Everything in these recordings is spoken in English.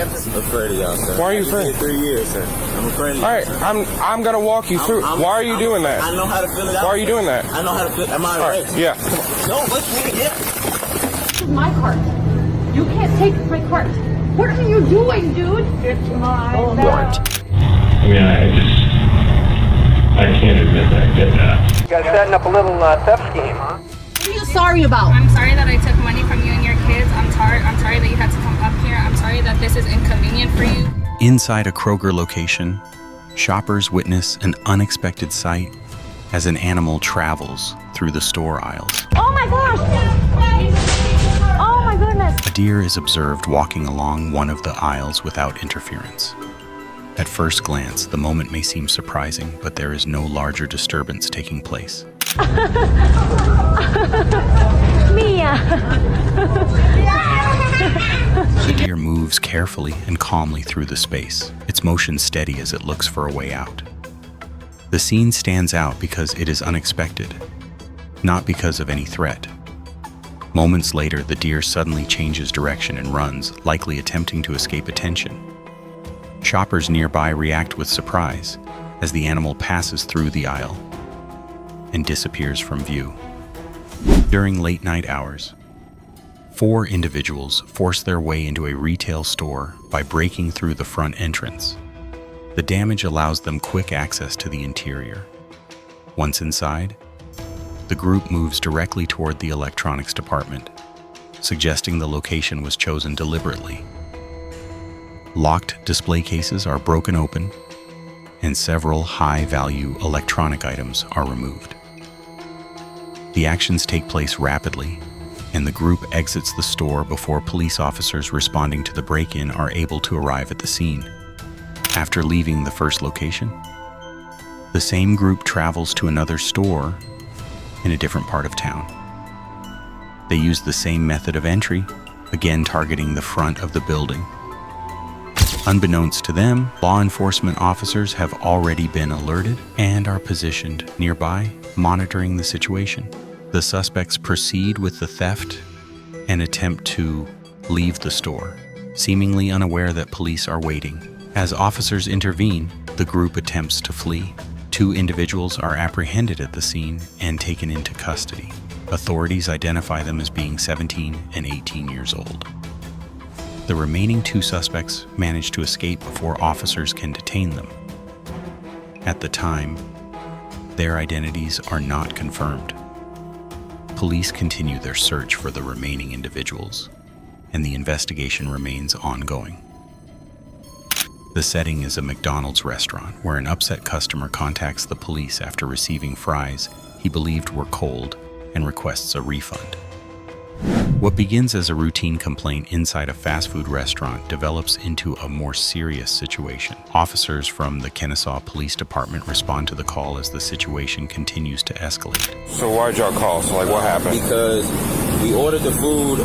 I'm afraid of y'all, sir. Why are you afraid? 3 years, sir. I'm afraid of you. All right, I'm gonna walk you through. Why are you doing that? I know how to fill it out. Why are you doing that? I know how to fill it. Am I right? Yeah. No, let's make it. Yeah. This is my cart. You can't take my cart. What are you doing, dude? It's my cart. I mean, I can't admit that I did that. You guys setting up a little theft scheme, huh? What are you sorry about? I'm sorry that I took money from you and your kids. I'm sorry that you had to come up here. I'm sorry that this is inconvenient for you. Inside a Kroger location, shoppers witness an unexpected sight as an animal travels through the store aisles. Oh my gosh! Oh my goodness! A deer is observed walking along one of the aisles without interference. At first glance, the moment may seem surprising, but there is no larger disturbance taking place. Mia! The deer moves carefully and calmly through the space, its motion steady as it looks for a way out. The scene stands out because it is unexpected, not because of any threat. Moments later, the deer suddenly changes direction and runs, likely attempting to escape attention. Shoppers nearby react with surprise as the animal passes through the aisle and disappears from view. During late night hours, 4 individuals force their way into a retail store by breaking through the front entrance. The damage allows them quick access to the interior. Once inside, the group moves directly toward the electronics department, suggesting the location was chosen deliberately. Locked display cases are broken open, and several high-value electronic items are removed. The actions take place rapidly, and the group exits the store before police officers responding to the break-in are able to arrive at the scene. After leaving the first location, the same group travels to another store in a different part of town. They use the same method of entry, again targeting the front of the building. Unbeknownst to them, law enforcement officers have already been alerted and are positioned nearby, monitoring the situation. The suspects proceed with the theft and attempt to leave the store, seemingly unaware that police are waiting. As officers intervene, the group attempts to flee. 2 individuals are apprehended at the scene and taken into custody. Authorities identify them as being 17 and 18 years old. The remaining 2 suspects manage to escape before officers can detain them. At the time, their identities are not confirmed. Police continue their search for the remaining individuals, and the investigation remains ongoing. The setting is a McDonald's restaurant where an upset customer contacts the police after receiving fries he believed were cold and requests a refund. What begins as a routine complaint inside a fast food restaurant develops into a more serious situation. Officers from the Kennesaw Police Department respond to the call as the situation continues to escalate. So why'd y'all call? So what happened? Because we ordered the food.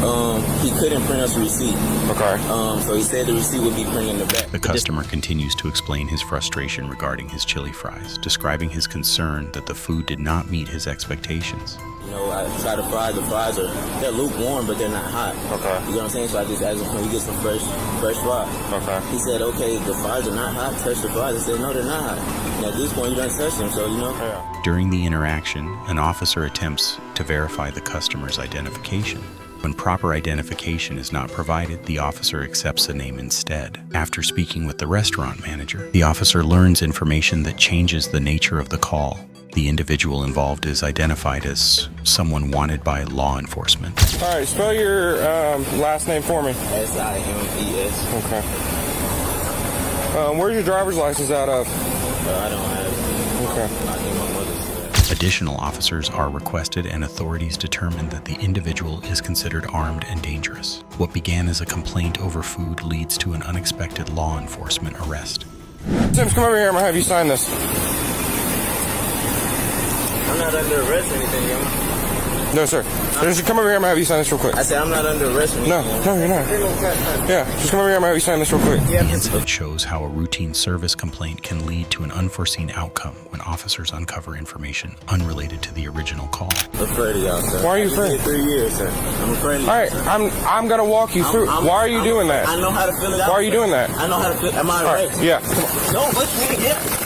He couldn't print us a receipt. Okay. So he said the receipt would be printed in the back. The customer continues to explain his frustration regarding his chili fries, describing his concern that the food did not meet his expectations. You know, I try to fry. The fries they're lukewarm, but they're not hot. Okay. You know what I'm saying? So I just asked him, can we get some fresh fries? Okay. He said, okay, the fries are not hot. Touch the fries. I said, no, they're not hot. And at this point, you don't touch them, so you know. Yeah. During the interaction, an officer attempts to verify the customer's identification. When proper identification is not provided, the officer accepts a name instead. After speaking with the restaurant manager, the officer learns information that changes the nature of the call. The individual involved is identified as someone wanted by law enforcement. All right, spell your last name for me. Simes. Okay. Where's your driver's license out of? I don't have it. Okay. I think my mother's. Additional officers are requested and authorities determine that the individual is considered armed and dangerous. What began as a complaint over food leads to an unexpected law enforcement arrest. Sims, come over here. I'm gonna have you sign this. I'm not under arrest or anything, young. No, sir. Just come over here. I'm gonna have you sign this real quick. I said I'm not under arrest. No, you're not. Yeah, just come over here. I'm gonna have you sign this real quick. The incident shows how a routine service complaint can lead to an unforeseen outcome when officers uncover information unrelated to the original call. I'm afraid of y'all, sir. Why are you afraid? 3 years, sir. I'm afraid of you. All right, I'm gonna walk you through. Why are you doing that? I know how to fill it out. Why are you doing that? I know how to fill. Am I right? Yeah. No, wait, nigga, yeah.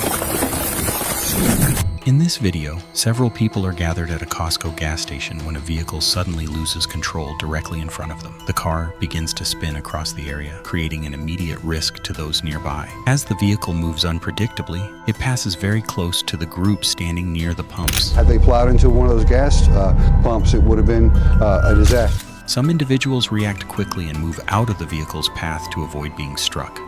In this video, several people are gathered at a Costco gas station when a vehicle suddenly loses control directly in front of them. The car begins to spin across the area, creating an immediate risk to those nearby. As the vehicle moves unpredictably, it passes very close to the group standing near the pumps. Had they plowed into one of those gas pumps, it would have been a disaster. Some individuals react quickly and move out of the vehicle's path to avoid being struck.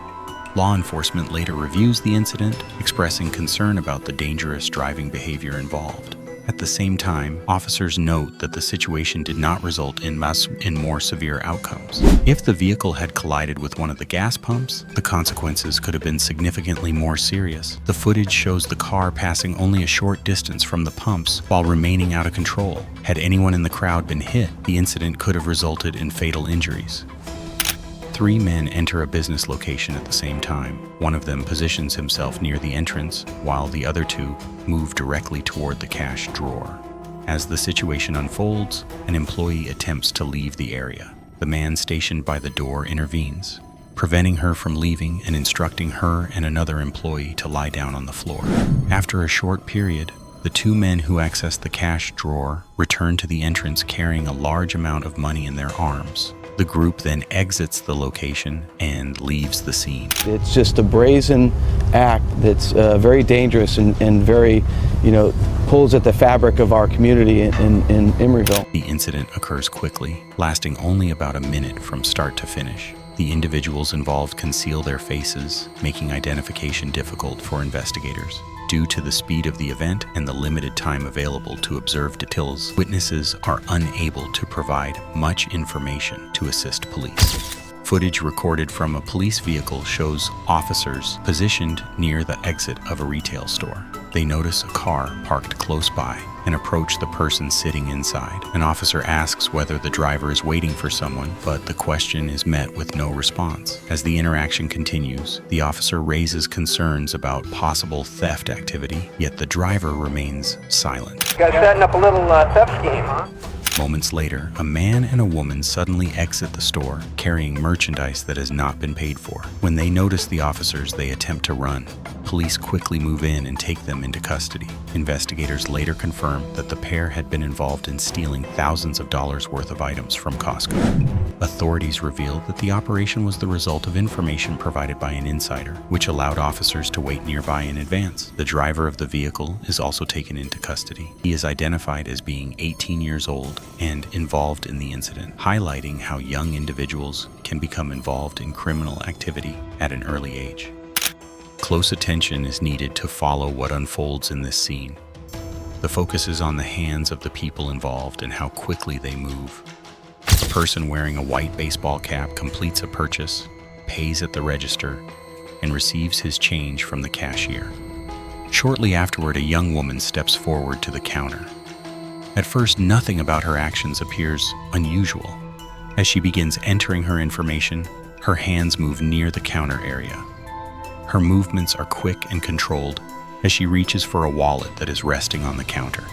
Law enforcement later reviews the incident, expressing concern about the dangerous driving behavior involved. At the same time, officers note that the situation did not result in more severe outcomes. If the vehicle had collided with one of the gas pumps, the consequences could have been significantly more serious. The footage shows the car passing only a short distance from the pumps while remaining out of control. Had anyone in the crowd been hit, the incident could have resulted in fatal injuries. 3 men enter a business location at the same time. One of them positions himself near the entrance, while the other 2 move directly toward the cash drawer. As the situation unfolds, an employee attempts to leave the area. The man stationed by the door intervenes, preventing her from leaving and instructing her and another employee to lie down on the floor. After a short period, the 2 men who accessed the cash drawer return to the entrance carrying a large amount of money in their arms. The group then exits the location and leaves the scene. It's just a brazen act that's very dangerous and very, pulls at the fabric of our community in Emeryville. The incident occurs quickly, lasting only about a minute from start to finish. The individuals involved conceal their faces, making identification difficult for investigators. Due to the speed of the event and the limited time available to observe details, witnesses are unable to provide much information to assist police. Footage recorded from a police vehicle shows officers positioned near the exit of a retail store. They notice a car parked close by and approach the person sitting inside. An officer asks whether the driver is waiting for someone, but the question is met with no response. As the interaction continues, the officer raises concerns about possible theft activity, yet the driver remains silent. You guys setting up a little theft scheme, huh? Moments later, a man and a woman suddenly exit the store, carrying merchandise that has not been paid for. When they notice the officers, they attempt to run. Police quickly move in and take them into custody. Investigators later confirm that the pair had been involved in stealing thousands of dollars worth of items from Costco. Authorities revealed that the operation was the result of information provided by an insider, which allowed officers to wait nearby in advance. The driver of the vehicle is also taken into custody. He is identified as being 18 years old and involved in the incident, highlighting how young individuals can become involved in criminal activity at an early age. Close attention is needed to follow what unfolds in this scene. The focus is on the hands of the people involved and how quickly they move. A person wearing a white baseball cap completes a purchase, pays at the register, and receives his change from the cashier. Shortly afterward, a young woman steps forward to the counter. At first, nothing about her actions appears unusual. As she begins entering her information, her hands move near the counter area. Her movements are quick and controlled as she reaches for a wallet that is resting on the counter.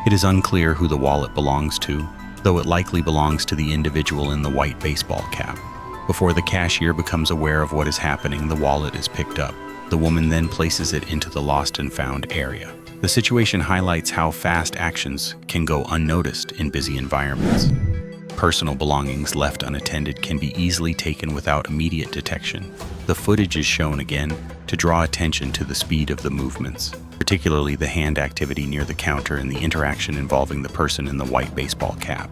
It is unclear who the wallet belongs to, though it likely belongs to the individual in the white baseball cap. Before the cashier becomes aware of what is happening, the wallet is picked up. The woman then places it into the lost and found area. The situation highlights how fast actions can go unnoticed in busy environments. Personal belongings left unattended can be easily taken without immediate detection. The footage is shown again to draw attention to the speed of the movements, particularly the hand activity near the counter and the interaction involving the person in the white baseball cap.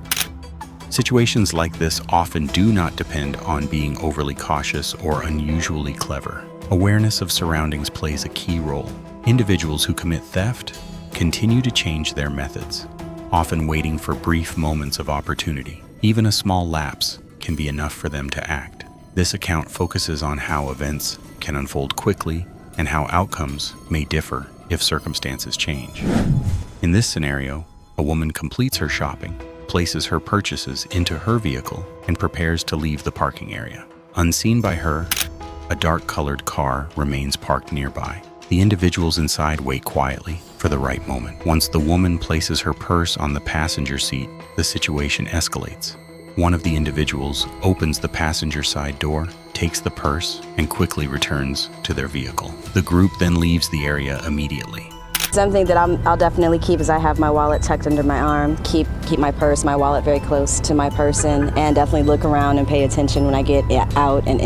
Situations like this often do not depend on being overly cautious or unusually clever. Awareness of surroundings plays a key role. Individuals who commit theft continue to change their methods, often waiting for brief moments of opportunity. Even a small lapse can be enough for them to act. This account focuses on how events can unfold quickly and how outcomes may differ if circumstances change. In this scenario, a woman completes her shopping, places her purchases into her vehicle and prepares to leave the parking area. Unseen by her, a dark-colored car remains parked nearby. The individuals inside wait quietly for the right moment. Once the woman places her purse on the passenger seat, the situation escalates. One of the individuals opens the passenger side door, takes the purse, and quickly returns to their vehicle. The group then leaves the area immediately. Something that I'll definitely keep is I have my wallet tucked under my arm, keep my purse, my wallet very close to my person, and definitely look around and pay attention when I get out and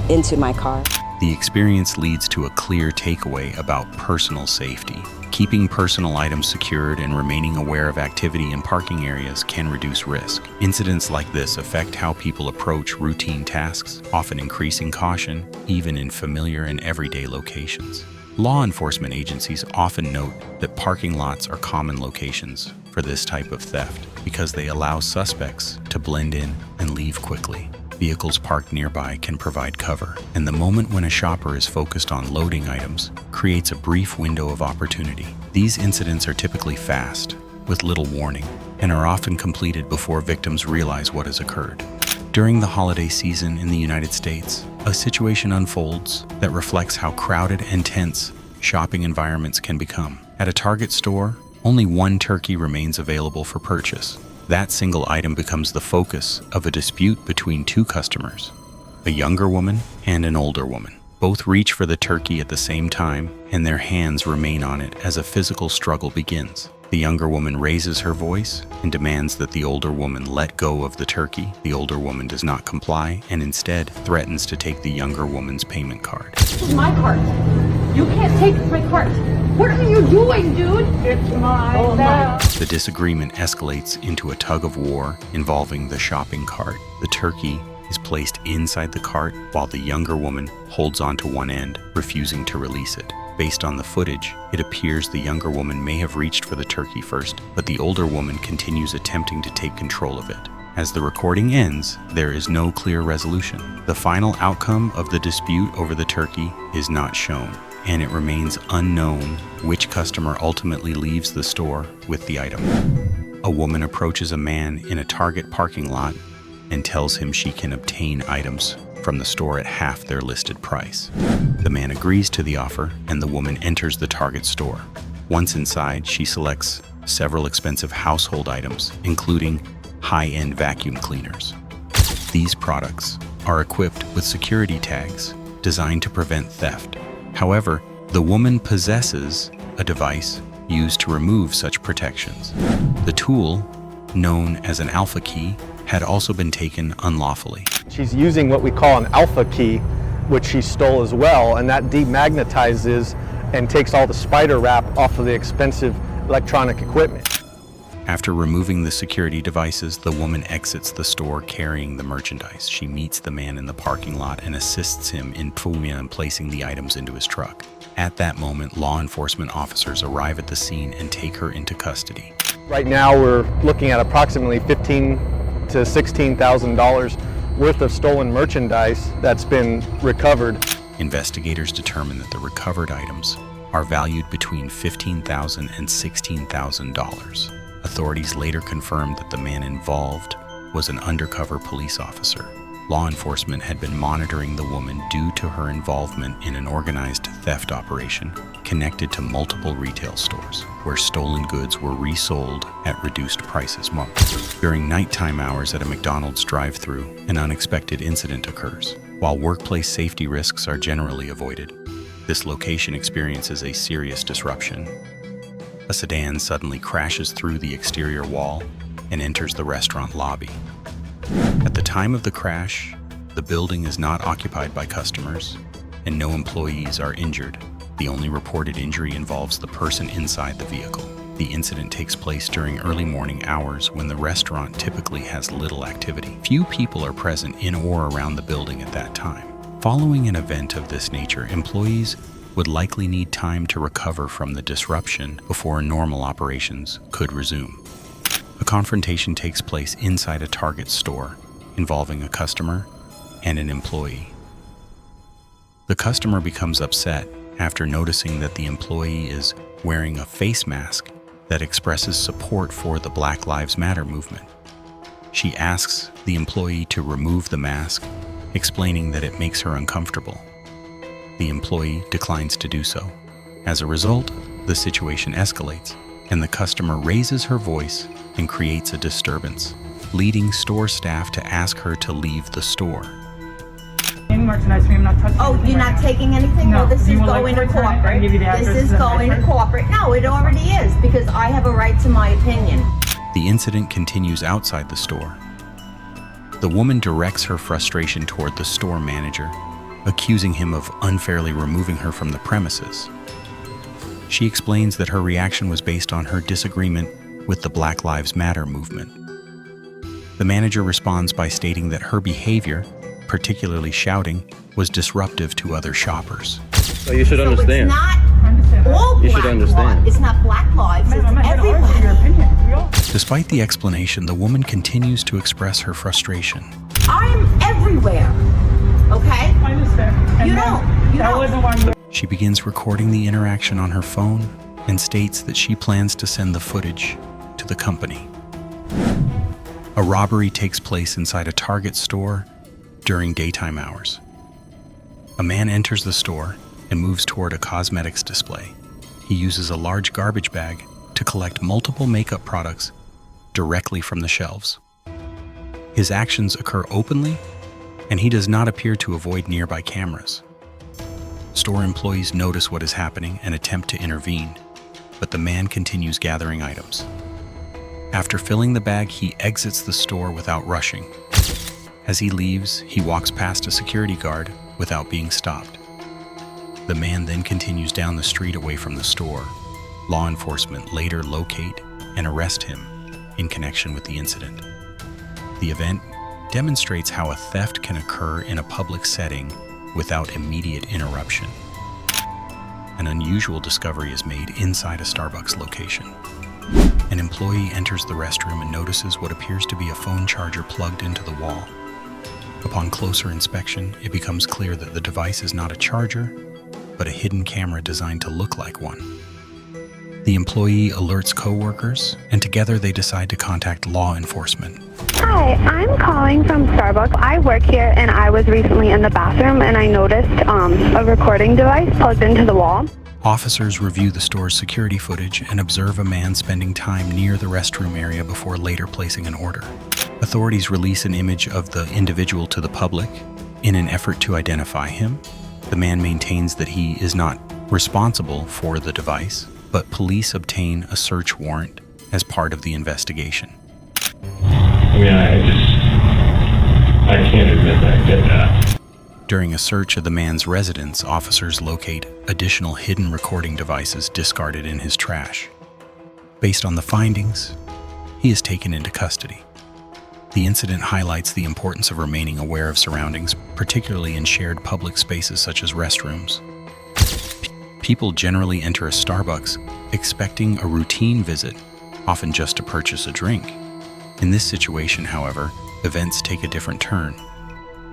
into my car. The experience leads to a clear takeaway about personal safety. Keeping personal items secured and remaining aware of activity in parking areas can reduce risk. Incidents like this affect how people approach routine tasks, often increasing caution, even in familiar and everyday locations. Law enforcement agencies often note that parking lots are common locations for this type of theft because they allow suspects to blend in and leave quickly. Vehicles parked nearby can provide cover, and the moment when a shopper is focused on loading items creates a brief window of opportunity. These incidents are typically fast, with little warning, and are often completed before victims realize what has occurred. During the holiday season in the United States, a situation unfolds that reflects how crowded and tense shopping environments can become. At a Target store, only one turkey remains available for purchase. That single item becomes the focus of a dispute between two customers, a younger woman and an older woman. Both reach for the turkey at the same time, and their hands remain on it as a physical struggle begins. The younger woman raises her voice and demands that the older woman let go of the turkey. The older woman does not comply and instead threatens to take the younger woman's payment card. This is my cart. You can't take my cart. What are you doing, dude? It's mine now. The disagreement escalates into a tug-of-war involving the shopping cart. The turkey is placed inside the cart while the younger woman holds onto one end, refusing to release it. Based on the footage, it appears the younger woman may have reached for the turkey first, but the older woman continues attempting to take control of it. As the recording ends, there is no clear resolution. The final outcome of the dispute over the turkey is not shown, and it remains unknown which customer ultimately leaves the store with the item. A woman approaches a man in a Target parking lot and tells him she can obtain items from the store at half their listed price. The man agrees to the offer, and the woman enters the Target store. Once inside, she selects several expensive household items, including high-end vacuum cleaners. These products are equipped with security tags designed to prevent theft. However, the woman possesses a device used to remove such protections. The tool, known as an alpha key, had also been taken unlawfully. She's using what we call an alpha key, which she stole as well, and that demagnetizes and takes all the spider wrap off of the expensive electronic equipment. After removing the security devices, the woman exits the store carrying the merchandise. She meets the man in the parking lot and assists him in placing the items into his truck. At that moment, law enforcement officers arrive at the scene and take her into custody. Right now, we're looking at approximately $15,000 to $16,000 worth of stolen merchandise that's been recovered. Investigators determine that the recovered items are valued between $15,000 and $16,000. Authorities later confirmed that the man involved was an undercover police officer. Law enforcement had been monitoring the woman due to her involvement in an organized theft operation connected to multiple retail stores, where stolen goods were resold at reduced prices. During nighttime hours at a McDonald's drive-thru, an unexpected incident occurs. While workplace safety risks are generally avoided, this location experiences a serious disruption. A sedan suddenly crashes through the exterior wall and enters the restaurant lobby. At the time of the crash, the building is not occupied by customers, and no employees are injured. The only reported injury involves the person inside the vehicle. The incident takes place during early morning hours when the restaurant typically has little activity. Few people are present in or around the building at that time. Following an event of this nature, employees would likely need time to recover from the disruption before normal operations could resume. A confrontation takes place inside a Target store involving a customer and an employee. The customer becomes upset after noticing that the employee is wearing a face mask that expresses support for the Black Lives Matter movement. She asks the employee to remove the mask, explaining that it makes her uncomfortable. The employee declines to do so. As a result, the situation escalates, and the customer raises her voice and creates a disturbance, leading store staff to ask her to leave the store. Any more tonight's cream, I'm not touching Oh, anything you're right not now. taking anything? No. Well, this You is would like going to to return it? I can corporate. give you the This address is and going to everything. corporate. No, it already is, because I have a right to my opinion. The incident continues outside the store. The woman directs her frustration toward the store manager, accusing him of unfairly removing her from the premises. She explains that her reaction was based on her disagreement with the Black Lives Matter movement. The manager responds by stating that her behavior, particularly shouting, was disruptive to other shoppers. So you should understand. It's not all You should black understand. lives. It's not black lives. It's I'm not here to argue your everybody. opinion. We all- Despite the explanation, the woman continues to express her frustration. I'm everywhere. Okay? I understand. And You then don't. You that don't. wasn't why you... She begins recording the interaction on her phone and states that she plans to send the footage to the company. A robbery takes place inside a Target store during daytime hours. A man enters the store and moves toward a cosmetics display. He uses a large garbage bag to collect multiple makeup products directly from the shelves. His actions occur openly, and he does not appear to avoid nearby cameras. Store employees notice what is happening and attempt to intervene, but the man continues gathering items. After filling the bag, he exits the store without rushing. As he leaves, he walks past a security guard without being stopped. The man then continues down the street away from the store. Law enforcement later locate and arrest him in connection with the incident. The event demonstrates how a theft can occur in a public setting without immediate interruption. An unusual discovery is made inside a Starbucks location. An employee enters the restroom and notices what appears to be a phone charger plugged into the wall. Upon closer inspection, it becomes clear that the device is not a charger, but a hidden camera designed to look like one. The employee alerts coworkers, and together they decide to contact law enforcement. Hi, I'm calling from Starbucks. I work here and I was recently in the bathroom and I noticed a recording device plugged into the wall. Officers review the store's security footage and observe a man spending time near the restroom area before later placing an order. Authorities release an image of the individual to the public in an effort to identify him. The man maintains that he is not responsible for the device, but police obtain a search warrant as part of the investigation. I mean, I can't admit that I did that. During a search of the man's residence, officers locate additional hidden recording devices discarded in his trash. Based on the findings, he is taken into custody. The incident highlights the importance of remaining aware of surroundings, particularly in shared public spaces such as restrooms. People generally enter a Starbucks expecting a routine visit, often just to purchase a drink. In this situation, however, events take a different turn.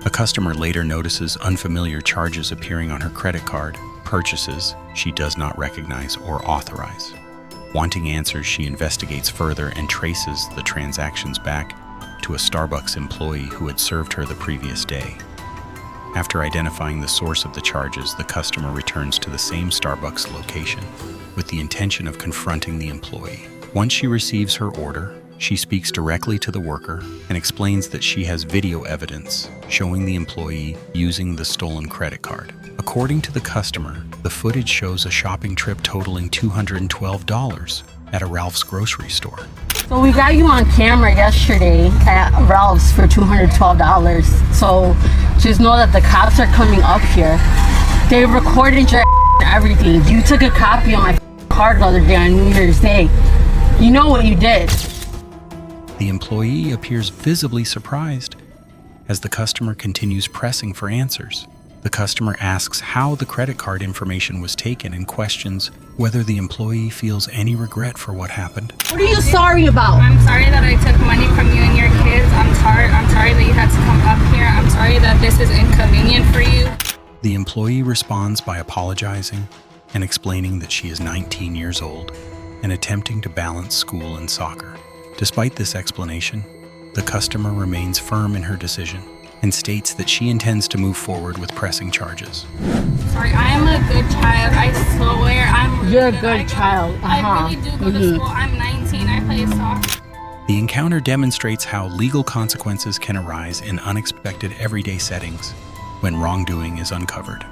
A customer later notices unfamiliar charges appearing on her credit card, purchases she does not recognize or authorize. Wanting answers, she investigates further and traces the transactions back to a Starbucks employee who had served her the previous day. After identifying the source of the charges, the customer returns to the same Starbucks location with the intention of confronting the employee. Once she receives her order, she speaks directly to the worker and explains that she has video evidence showing the employee using the stolen credit card. According to the customer, the footage shows a shopping trip totaling $212 at a Ralph's grocery store. So we got you on camera yesterday at Ralph's for $212. So just know that the cops are coming up here. They recorded your everything. You took a copy of my card the other day on New Year's Day. You know what you did. The employee appears visibly surprised as the customer continues pressing for answers. The customer asks how the credit card information was taken and questions whether the employee feels any regret for what happened. What are you sorry about? I'm sorry that I took money from you and your kids. I'm sorry that you had to come up here. I'm sorry that this is inconvenient for you. The employee responds by apologizing and explaining that she is 19 years old and attempting to balance school and soccer. Despite this explanation, the the customer remains firm in her decision and states that she intends to move forward with pressing charges. Sorry, I am a good child. I swear I'm really You're a good. good child. I really do go to school. I'm 19. I play soccer. The encounter demonstrates how legal consequences can arise in unexpected everyday settings when wrongdoing is uncovered.